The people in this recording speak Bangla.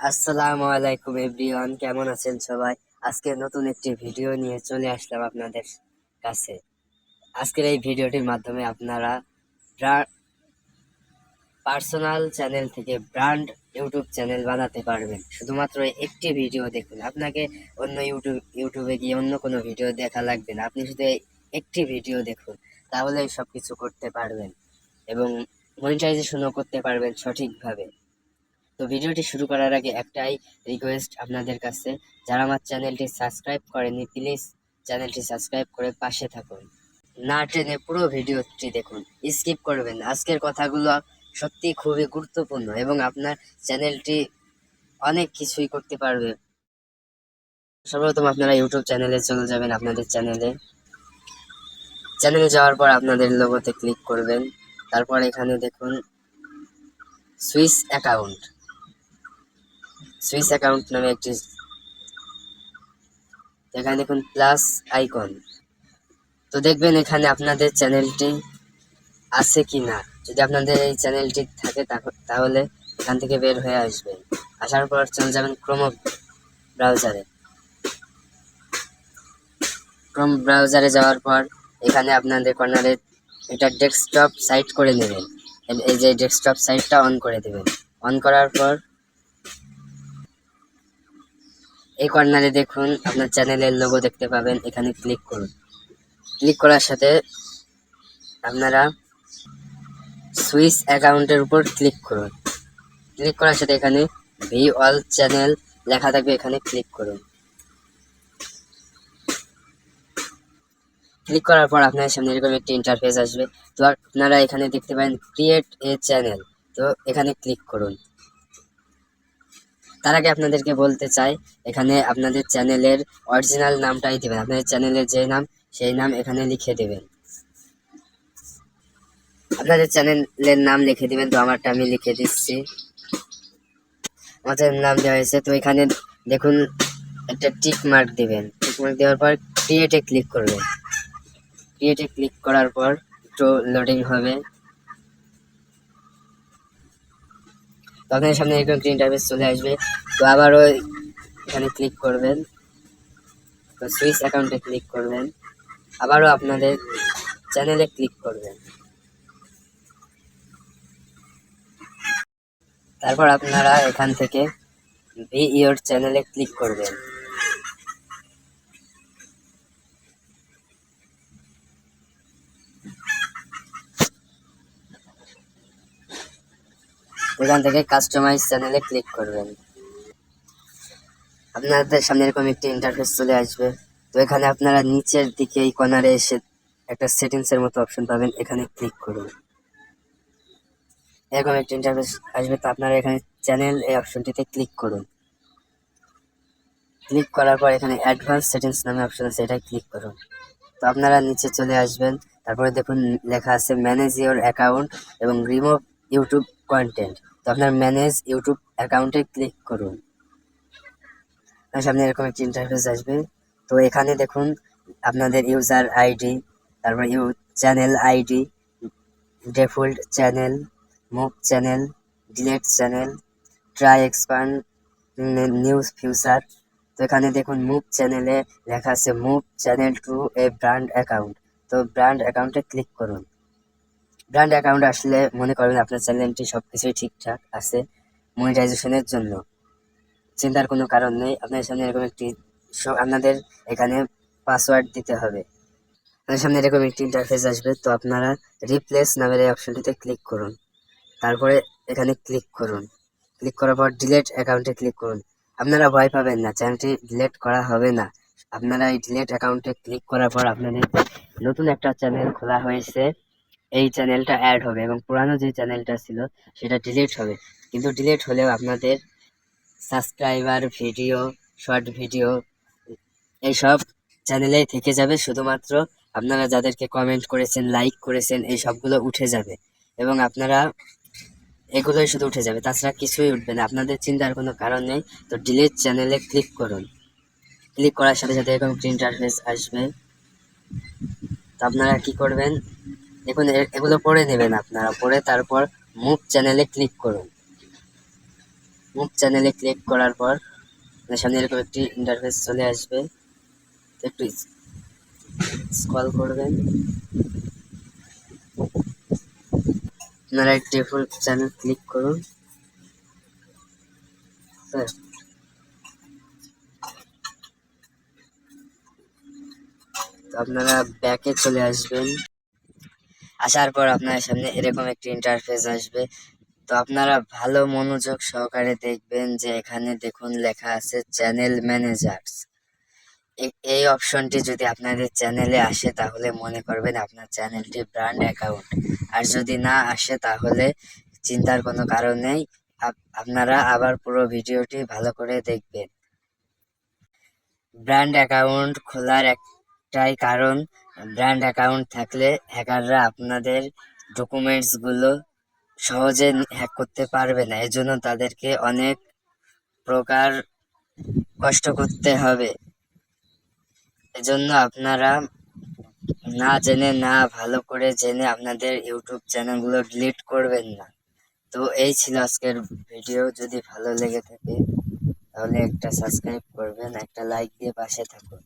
আসসালামু আলাইকুম এভরিওয়ান, কেমন আছেন সবাই? আজকে নতুন একটি ভিডিও নিয়ে চলে আসলাম আপনাদের কাছে। আজকের এই ভিডিওটির মাধ্যমে আপনারা পার্সোনাল চ্যানেল থেকে ব্র্যান্ড ইউটিউব চ্যানেল বানাতে পারবেন। শুধুমাত্র একটি ভিডিও দেখুন, আপনাকে অন্য ইউটিউবে গিয়ে অন্য কোনো ভিডিও দেখা লাগবে না। আপনি শুধু একটি ভিডিও দেখুন, তাহলেই সবকিছু করতে পারবেন এবং মনিটাইজেশনও করতে পারবেন সঠিকভাবে। তো ভিডিওটি শুরু করার আগে একটাই রিকোয়েস্ট আপনাদের কাছে, যারা আমার চ্যানেলটি সাবস্ক্রাইব করেনি প্লিজ চ্যানেলটি সাবস্ক্রাইব করে পাশে থাকুন। না টেনে পুরো ভিডিওটি দেখুন, স্কিপ করবেন। আজকের কথাগুলো সত্যি খুবই গুরুত্বপূর্ণ এবং আপনার চ্যানেলটি অনেক কিছুই করতে পারবে। সর্বপ্রথম আপনারা ইউটিউব চ্যানেলে চলে যাবেন। আপনাদের চ্যানেলে যাওয়ার পর আপনাদের লোগোতে ক্লিক করবেন। তারপর এখানে দেখুন সুইচ অ্যাকাউন্ট নামে একটি, এখানে দেখুন প্লাস আইকন। তো দেখবেন এখানে আপনাদের চ্যানেলটি আছে কি না। যদি আপনাদের এই চ্যানেলটি থাকে তাহলে এখান থেকে বের হয়ে আসবেন। আসার পর চলে যাবেন ক্রোম ব্রাউজারে যাওয়ার পর এখানে আপনাদের কর্নারে এটা ডেস্কটপ সাইট করে নেবেন। এই যে ডেস্কটপ সাইটটা অন করে দেবেন। অন করার পর এই কর্নারে দেখুন আপনার চ্যানেলের লোগো দেখতে পাবেন, এখানে ক্লিক করুন। ক্লিক করার সাথে আপনারা সুইচ অ্যাকাউন্টের উপর ক্লিক করুন। ক্লিক করার সাথে এখানে ভিউ অল চ্যানেল লেখা থাকবে, এখানে ক্লিক করুন। ক্লিক করার পর আপনার সামনে এরকম একটি ইন্টারফেস আসবে। তো আপনারা এখানে দেখতে পারেন ক্রিয়েট এ চ্যানেল, তো এখানে ক্লিক করুন। তার আগে আপনাদেরকে বলতে চাই, এখানে আপনাদের চ্যানেলের অরিজিনাল নামটাই দেবেন। আপনাদের চ্যানেলের যে নাম সেই নাম এখানে লিখে দেবেন। আপনাদের চ্যানেলের নাম লিখে দিবেন। তো আমারটা আমি লিখে দিচ্ছি, আমাদের নাম দেওয়া হয়েছে। তো এখানে দেখুন একটা টিক মার্ক দিবেন। টিক মার্ক দেওয়ার পর ক্রিয়েটে ক্লিক করবেন। ক্রিয়েটে ক্লিক করার পর একটু লোডিং হবে। তো আপনার সামনে এরকম একটা ইন্টারফেস চলে আসবে। তো আবারও এখানে ক্লিক করবেন, তো সুইচ অ্যাকাউন্টে ক্লিক করবেন, আবারও আপনাদের চ্যানেলে ক্লিক করবেন। তারপর আপনারা এখান থেকে ভি ইওর চ্যানেলে ক্লিক করবেন। এখান থেকে কাস্টমাইজ চ্যানেলে ক্লিক করবেন। আপনাদের সামনে এরকম একটি ইন্টারফেস চলে আসবে। তো এখানে আপনারা নিচের দিকে এই কর্নারে এসে একটা সেটিংস এর মতো অপশন পাবেন, এখানে ক্লিক করুন। এরকম একটা ইন্টারফেস আসবে। তো আপনারা এখানে চ্যানেল এই অপশনটিতে ক্লিক করুন। ক্লিক করার পর এখানে অ্যাডভান্স সেটিংস নামে অপশন আছে, এটাই ক্লিক করুন। তো আপনারা নিচে চলে আসবেন। তারপরে দেখুন লেখা আছে ম্যানেজ ইওর অ্যাকাউন্ট এবং রিমুভ ইউটিউব কন্টেন্ট। তো আপনার ম্যানেজ ইউটিউব অ্যাকাউন্টে ক্লিক করুন। আপনার সামনে এরকম একটি ইন্টারফেস আসবে। তো এখানে দেখুন আপনাদের ইউজার আইডি, তারপর channel ID, default channel, move channel, delete channel, try expand, news future. তো এখানে দেখুন মুভ চ্যানেলে লেখা আছে move channel to A brand account. তো ব্র্যান্ড অ্যাকাউন্টে ক্লিক করুন। ব্র্যান্ড অ্যাকাউন্ট আসলে মনে করবেন আপনার চ্যানেলটি সবকিছুই ঠিকঠাক আছে। মনিটাইজেশনের জন্য চিন্তার কোনো কারণ নেই। আপনার সামনে এরকম একটি আপনাদের এখানে পাসওয়ার্ড দিতে হবে। আপনার সামনে এরকম একটি ইন্টারফেস আসবে। তো আপনারা রিপ্লেস নামের এই অপশনটিতে ক্লিক করুন। তারপরে এখানে ক্লিক করুন। ক্লিক করার পর ডিলেট অ্যাকাউন্টে ক্লিক করুন। আপনারা ভয় পাবেন না, চ্যানেলটি ডিলেট করা হবে না। আপনারা এই ডিলেট অ্যাকাউন্টে ক্লিক করার পর আপনাদের নতুন একটা চ্যানেল খোলা হয়েছে, এই চ্যানেলটা অ্যাড হবে এবং পুরানো যে চ্যানেলটা ছিল সেটা ডিলিট হবে। কিন্তু ডিলিট হলেও আপনাদের সাবস্ক্রাইবার, ভিডিও, শর্ট ভিডিও এইসব চ্যানেলেই থেকে যাবে। শুধুমাত্র আপনারা যাদেরকে কমেন্ট করেছেন, লাইক করেছেন, এই সবগুলো উঠে যাবে এবং আপনারা এগুলোই শুধু উঠে যাবে, তাছাড়া কিছুই উঠবে না। আপনাদের চিন্তার কোনো কারণ নেই। তো ডিলিট চ্যানেলে ক্লিক করুন। ক্লিক করার সাথে সাথে এরকম একটা ইন্টারফেস আসবে। তো আপনারা কি করবেন, দেখুন এগুলো পড়ে নেবেন। আপনারা পড়ে তারপর মুভ চ্যানেলে ক্লিক করুন। মুভ চ্যানেলে ক্লিক করার পর আপনার সামনে এরকম একটি ইন্টারফেস চলে আসবে। তো একটু স্ক্রল করবেন, আপনারা ডিফল্ট চ্যানেল ক্লিক করুন। তো আপনারা ব্যাকে চলে আসবেন, আসার পর আপনার সামনে এরকম একটি ইন্টারফেস আসবে। তো আপনারা ভালো মনোযোগ সহকারে দেখবেন যে এখানে দেখুন লেখা আছে চ্যানেল ম্যানেজার্স। এই অপশনটি যদি আপনাদের চ্যানেলে আসে তাহলে মনে করবেন আপনার চ্যানেলটি ব্র্যান্ড অ্যাকাউন্ট, আর যদি না আসে তাহলে চিন্তার কোনো কারণ নেই, আপনারা আবার পুরো ভিডিওটি ভালো করে দেখবেন। ব্র্যান্ড অ্যাকাউন্ট খোলার একটাই কারণ, ব্র্যান্ড অ্যাকাউন্ট থাকলে হ্যাকাররা আপনাদের ডকুমেন্টসগুলো সহজে হ্যাক করতে পারবে না, এজন্য তাদেরকে অনেক প্রকার কষ্ট করতে হবে। এজন্য আপনারা না জেনে, না ভালো করে জেনে আপনাদের ইউটিউব চ্যানেলগুলো ডিলিট করবেন না। তো এই ছিল আজকের ভিডিও। যদি ভালো লেগে থাকে তাহলে একটা সাবস্ক্রাইব করবেন, একটা লাইক দিয়ে পাশে থাকুন।